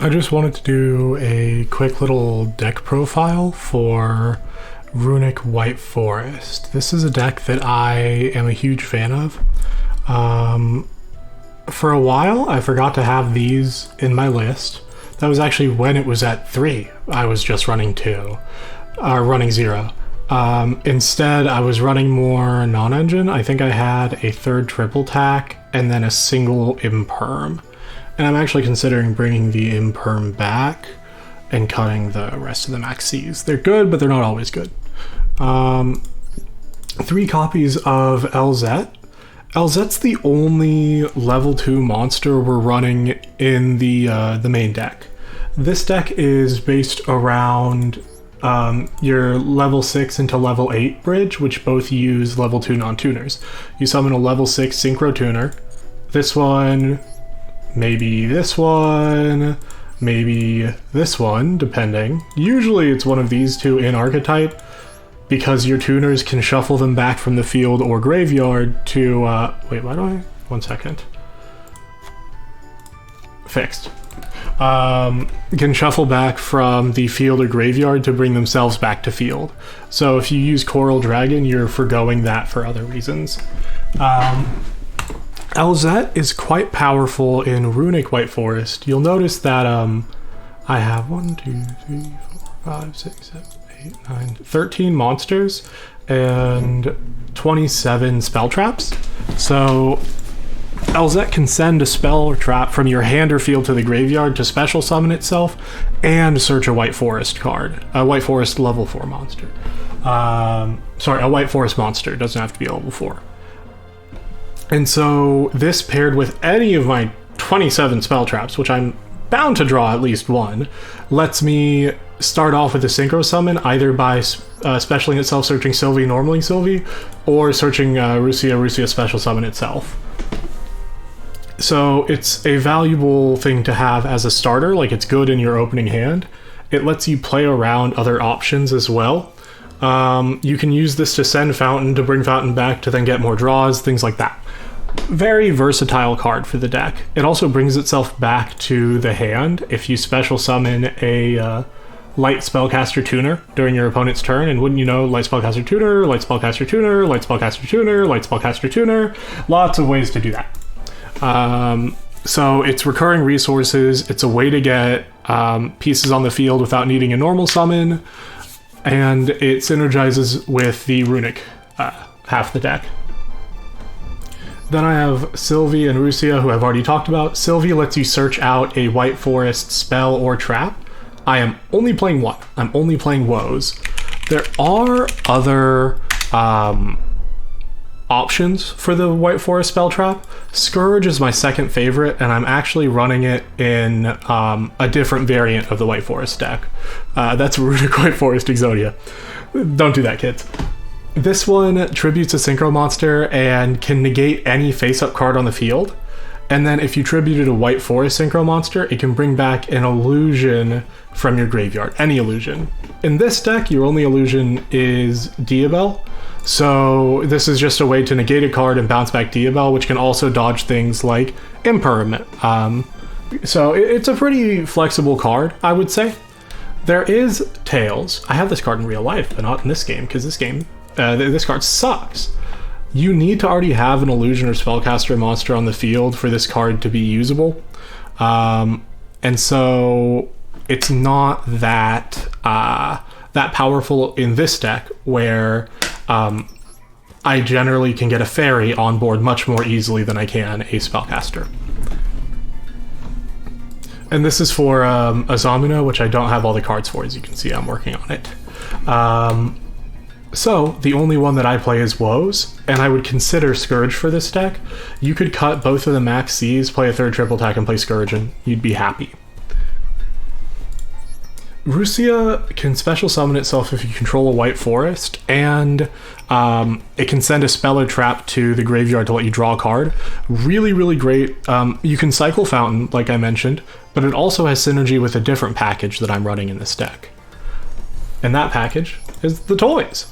I just wanted to do a quick little deck profile for Runick White Forest. This is a deck that I am a huge fan of. For a while, I forgot to have these in my list. That was actually when it was at 3. I was just running 0. Instead, I was running more non-engine. I think I had a third triple tack and then a single imperm. And I'm actually considering bringing the imperm back and cutting the rest of the max Cs. They're good, but they're not always good. 3 copies of Elzette. Elzette's the only level 2 monster we're running in the main deck. This deck is based around your level 6 into level 8 bridge, which both use level 2 non-tuners. You summon a level 6 synchro tuner. This one, maybe this one, maybe this one, depending. Usually it's one of these two in archetype, because your tuners can shuffle them back from the field or graveyard to, wait, why do I? 1 second. Fixed. Can shuffle back from the field or graveyard to bring themselves back to field. So if you use Coral Dragon, you're forgoing that for other reasons. Elzette is quite powerful in Runick White Forest. You'll notice that I have 1, 2, 3, 4, 5, 6, 7, 8, 9, 13 monsters and 27 spell traps. So Elzette can send a spell or trap from your hand or field to the graveyard to special summon itself and search a White Forest card. A White Forest level 4 monster. Sorry, a White Forest monster. It doesn't have to be a level 4. And so this paired with any of my 27 spell traps, which I'm bound to draw at least one, lets me start off with a synchro summon either by specialing itself, searching Sylvie, normaling Sylvie, or searching rucia special summon itself. So it's a valuable thing to have as a starter, like it's good in your opening hand. It lets you play around other options as well. You can use this to send Fountain, to bring Fountain back, to then get more draws, things like that. Very versatile card for the deck. It also brings itself back to the hand if you special summon a Light Spellcaster Tuner during your opponent's turn, and wouldn't you know, Light Spellcaster Tuner, Light Spellcaster Tuner, Light Spellcaster Tuner, Light Spellcaster Tuner. Lots of ways to do that. So it's recurring resources, it's a way to get pieces on the field without needing a normal summon, and it synergizes with the Runick half the deck. Then I have Sylvie and Rucia, who I've already talked about. Sylvie lets you search out a White Forest spell or trap. I am only playing one. I'm only playing Woes. There are other options for the White Forest spell trap. Scourge is my second favorite, and I'm actually running it in a different variant of the White Forest deck. That's Runick White Forest Exodia. Don't do that, kids. This one tributes a synchro monster and can negate any face-up card on the field. And then if you tributed a White Forest synchro monster, it can bring back an illusion from your graveyard, any illusion. In this deck, your only illusion is Diabell. So this is just a way to negate a card and bounce back Diabell, which can also dodge things like Imperm. So it's a pretty flexible card, I would say. There is Tails. I have this card in real life, but not in this game, because this card sucks. You need to already have an illusion or spellcaster monster on the field for this card to be usable. And so it's not that powerful in this deck, where I generally can get a fairy on board much more easily than I can a spellcaster. And this is for Azamuna, which I don't have all the cards for. As you can see, I'm working on it. So the only one that I play is Woes, and I would consider Scourge for this deck. You could cut both of the max Cs, play a third triple attack, and play Scourge, and you'd be happy. Rucia can special summon itself if you control a White Forest, and it can send a spell or trap to the graveyard to let you draw a card. Really, really great. You can cycle Fountain, like I mentioned, but it also has synergy with a different package that I'm running in this deck. And that package is the toys.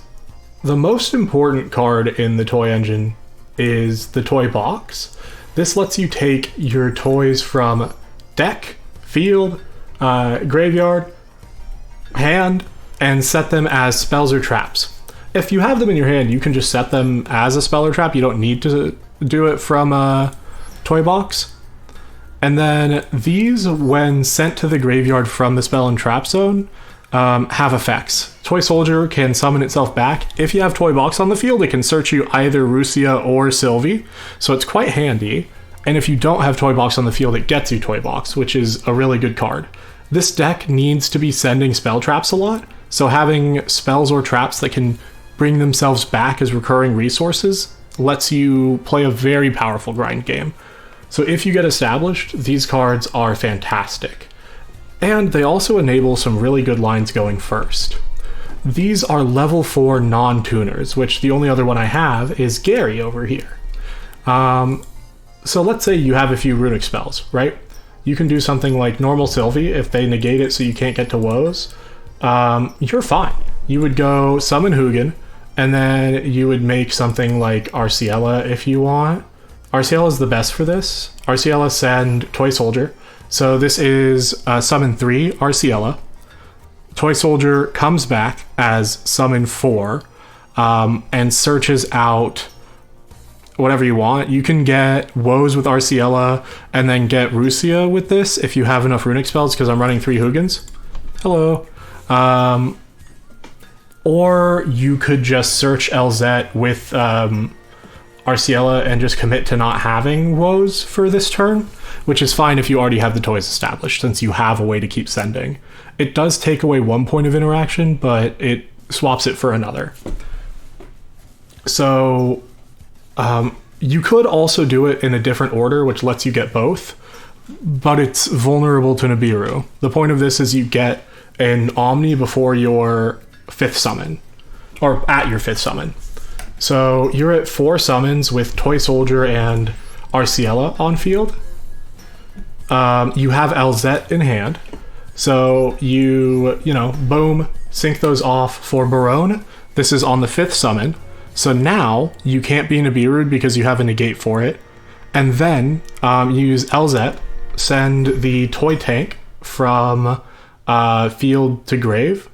The most important card in the toy engine is the toy box. This lets you take your toys from deck, field, graveyard, hand, and set them as spells or traps. If you have them in your hand, you can just set them as a spell or trap. You don't need to do it from a toy box. And then these, when sent to the graveyard from the spell and trap zone, have effects. Toy Soldier can summon itself back. If you have Toy Box on the field, it can search you either Rucia or Sylvie, so it's quite handy. And if you don't have Toy Box on the field, it gets you Toy Box, which is a really good card. This deck needs to be sending spell traps a lot, so having spells or traps that can bring themselves back as recurring resources lets you play a very powerful grind game. So if you get established, these cards are fantastic. And they also enable some really good lines going first. These are level 4 non-tuners, which the only other one I have is Gary over here. So let's say you have a few runic spells, right? You can do something like normal Sylvie. If they negate it so you can't get to woes, you're fine. You would go summon Hugin, and then you would make something like rciela if you want. Rciela is the best for this. Rciela send Toy Soldier. So this is summon 3 rciela. Toy Soldier comes back as summon 4 and searches out whatever you want. You can get woes with rciela and then get rucia with this if you have enough runic spells, because I'm running 3 Hugins. Hello. Or you could just search Elzette with rciela and just commit to not having woes for this turn, which is fine if you already have the toys established, since you have a way to keep sending. It does take away 1 point of interaction, but it swaps it for another. So you could also do it in a different order, which lets you get both, but it's vulnerable to Nibiru. The point of this is you get an Omni before your 5th summon, or at your 5th summon. So you're at 4 summons with Toy Soldier and rciela on field. You have Elzette in hand. So you boom, sync those off for Barone. This is on the 5th summon. So now you can't be Nibiru'd because you have a negate for it. And then use Elzette, send the toy tank from field to grave.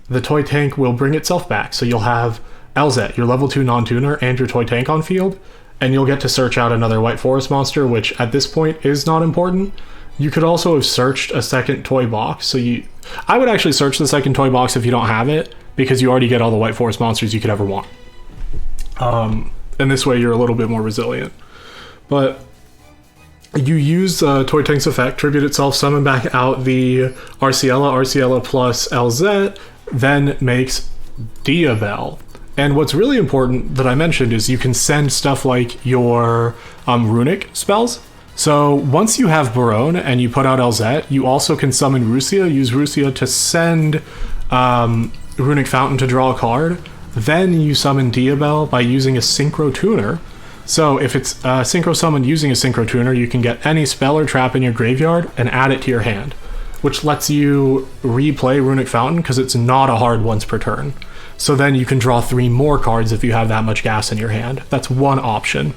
The toy tank will bring itself back. So you'll have Elzette, your level 2 non-tuner, and your toy tank on field, and you'll get to search out another White Forest monster, which at this point is not important. You could also have searched a second toy box. So I would actually search the second toy box if you don't have it, because you already get all the White Forest monsters you could ever want. And this way you're a little bit more resilient. But you use Toy Tank's effect, tribute itself, summon back out the rciela plus Elzette, then makes Diabell. And what's really important that I mentioned is you can send stuff like your Runick spells. So once you have Barone and you put out Elzette, you also can summon Rucia, use Rucia to send Runick Fountain to draw a card. Then you summon Diabell by using a Synchro Tuner. So if it's Synchro summoned using a Synchro Tuner, you can get any spell or trap in your graveyard and add it to your hand, which lets you replay Runick Fountain because it's not a hard once per turn. So then you can draw 3 more cards if you have that much gas in your hand. That's one option.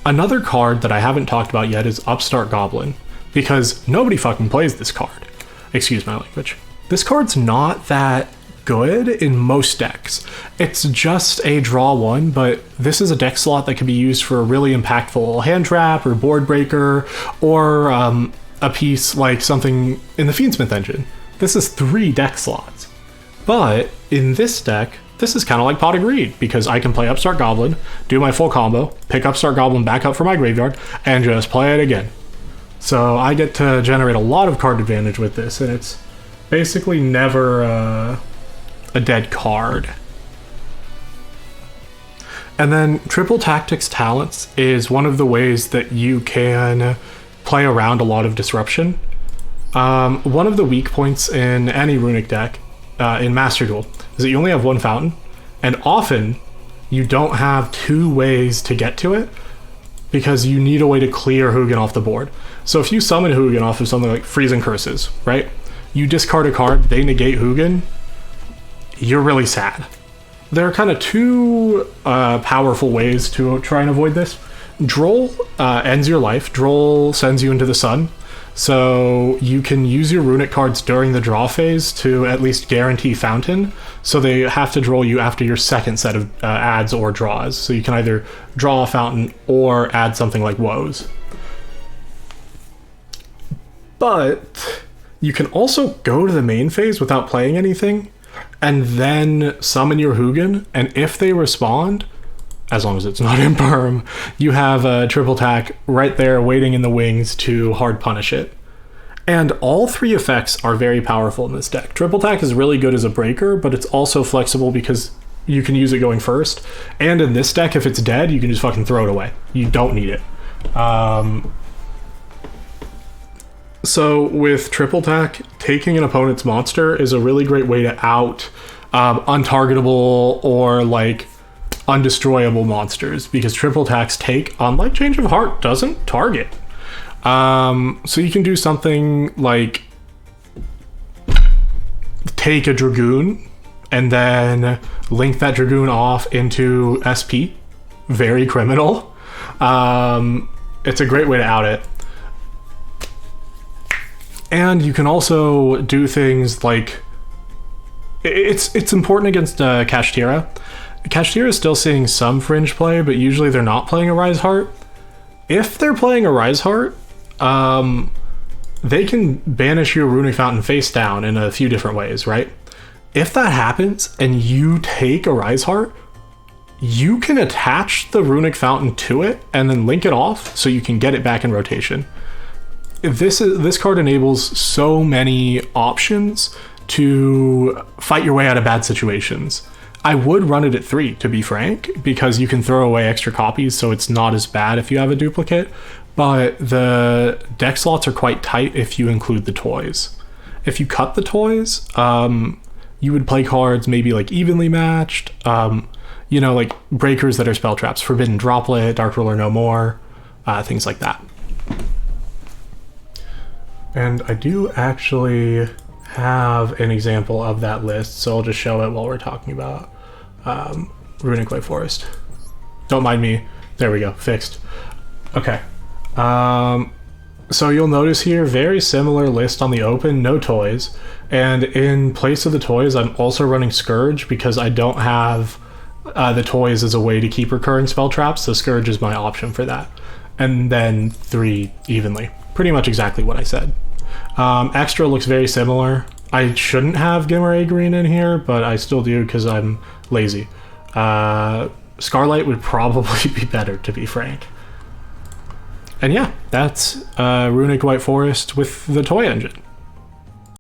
Another card that I haven't talked about yet is Upstart Goblin, because nobody fucking plays this card. Excuse my language. This card's not that good in most decks. It's just a draw 1, but this is a deck slot that can be used for a really impactful hand trap or board breaker, or a piece like something in the Fiendsmith engine. This is 3 deck slots. But in this deck, this is kind of like Pot of Greed, because I can play Upstart Goblin, do my full combo, pick Upstart Goblin back up from my graveyard, and just play it again. So I get to generate a lot of card advantage with this, and it's basically never a dead card. And then Triple Tactics Talents is one of the ways that you can play around a lot of disruption. One of the weak points in any Runick deck in Master Duel is that you only have 1 fountain, and often you don't have 2 ways to get to it because you need a way to clear Hugin off the board. So if you summon Hugin off of something like Freezing Curses, right? You discard a card, they negate Hugin, you're really sad. There are kind of 2 powerful ways to try and avoid this. Droll ends your life. Droll sends you into the sun. So you can use your Runick cards during the draw phase to at least guarantee Fountain. So they have to draw you after your second set of adds or draws. So you can either draw a Fountain or add something like Woes. But you can also go to the main phase without playing anything, and then summon your Hugin, and if they respond, as long as it's not Imperm, you have a triple attack right there waiting in the wings to hard punish it. And all three effects are very powerful in this deck. Triple attack is really good as a breaker, but it's also flexible because you can use it going first. And in this deck, if it's dead, you can just fucking throw it away. You don't need it. So with triple attack, taking an opponent's monster is a really great way to out untargetable or like undestroyable monsters, because triple attacks take, unlike Change of Heart, doesn't target. So you can do something like take a Dragoon and then link that Dragoon off into SP. Very criminal. It's a great way to out it. And you can also do things like, it's important against Kashtira. Kashtira is still seeing some fringe play, but usually they're not playing a Rise Heart. If they're playing a Rise Heart, they can banish your Runick Fountain face down in a few different ways, right? If that happens and you take a Rise Heart, you can attach the Runick Fountain to it and then link it off so you can get it back in rotation. This card enables so many options to fight your way out of bad situations. I would run it at 3, to be frank, because you can throw away extra copies, so it's not as bad if you have a duplicate, but the deck slots are quite tight if you include the toys. If you cut the toys, you would play cards maybe like evenly matched, you know, like breakers that are spell traps, Forbidden Droplet, Dark Ruler No More, things like that. And I do actually have an example of that list, so I'll just show it while we're talking about Runick White Forest. Don't mind me. There we go, fixed. Okay. So you'll notice here, very similar list on the open, no toys. And in place of the toys, I'm also running Scourge because I don't have the toys as a way to keep recurring spell traps, so Scourge is my option for that. And then 3 evenly. Pretty much exactly what I said. Extra looks very similar. I shouldn't have Gimmeray Green in here, but I still do because I'm lazy. Scarlight would probably be better, to be frank. And yeah, that's Runick White Forest with the toy engine.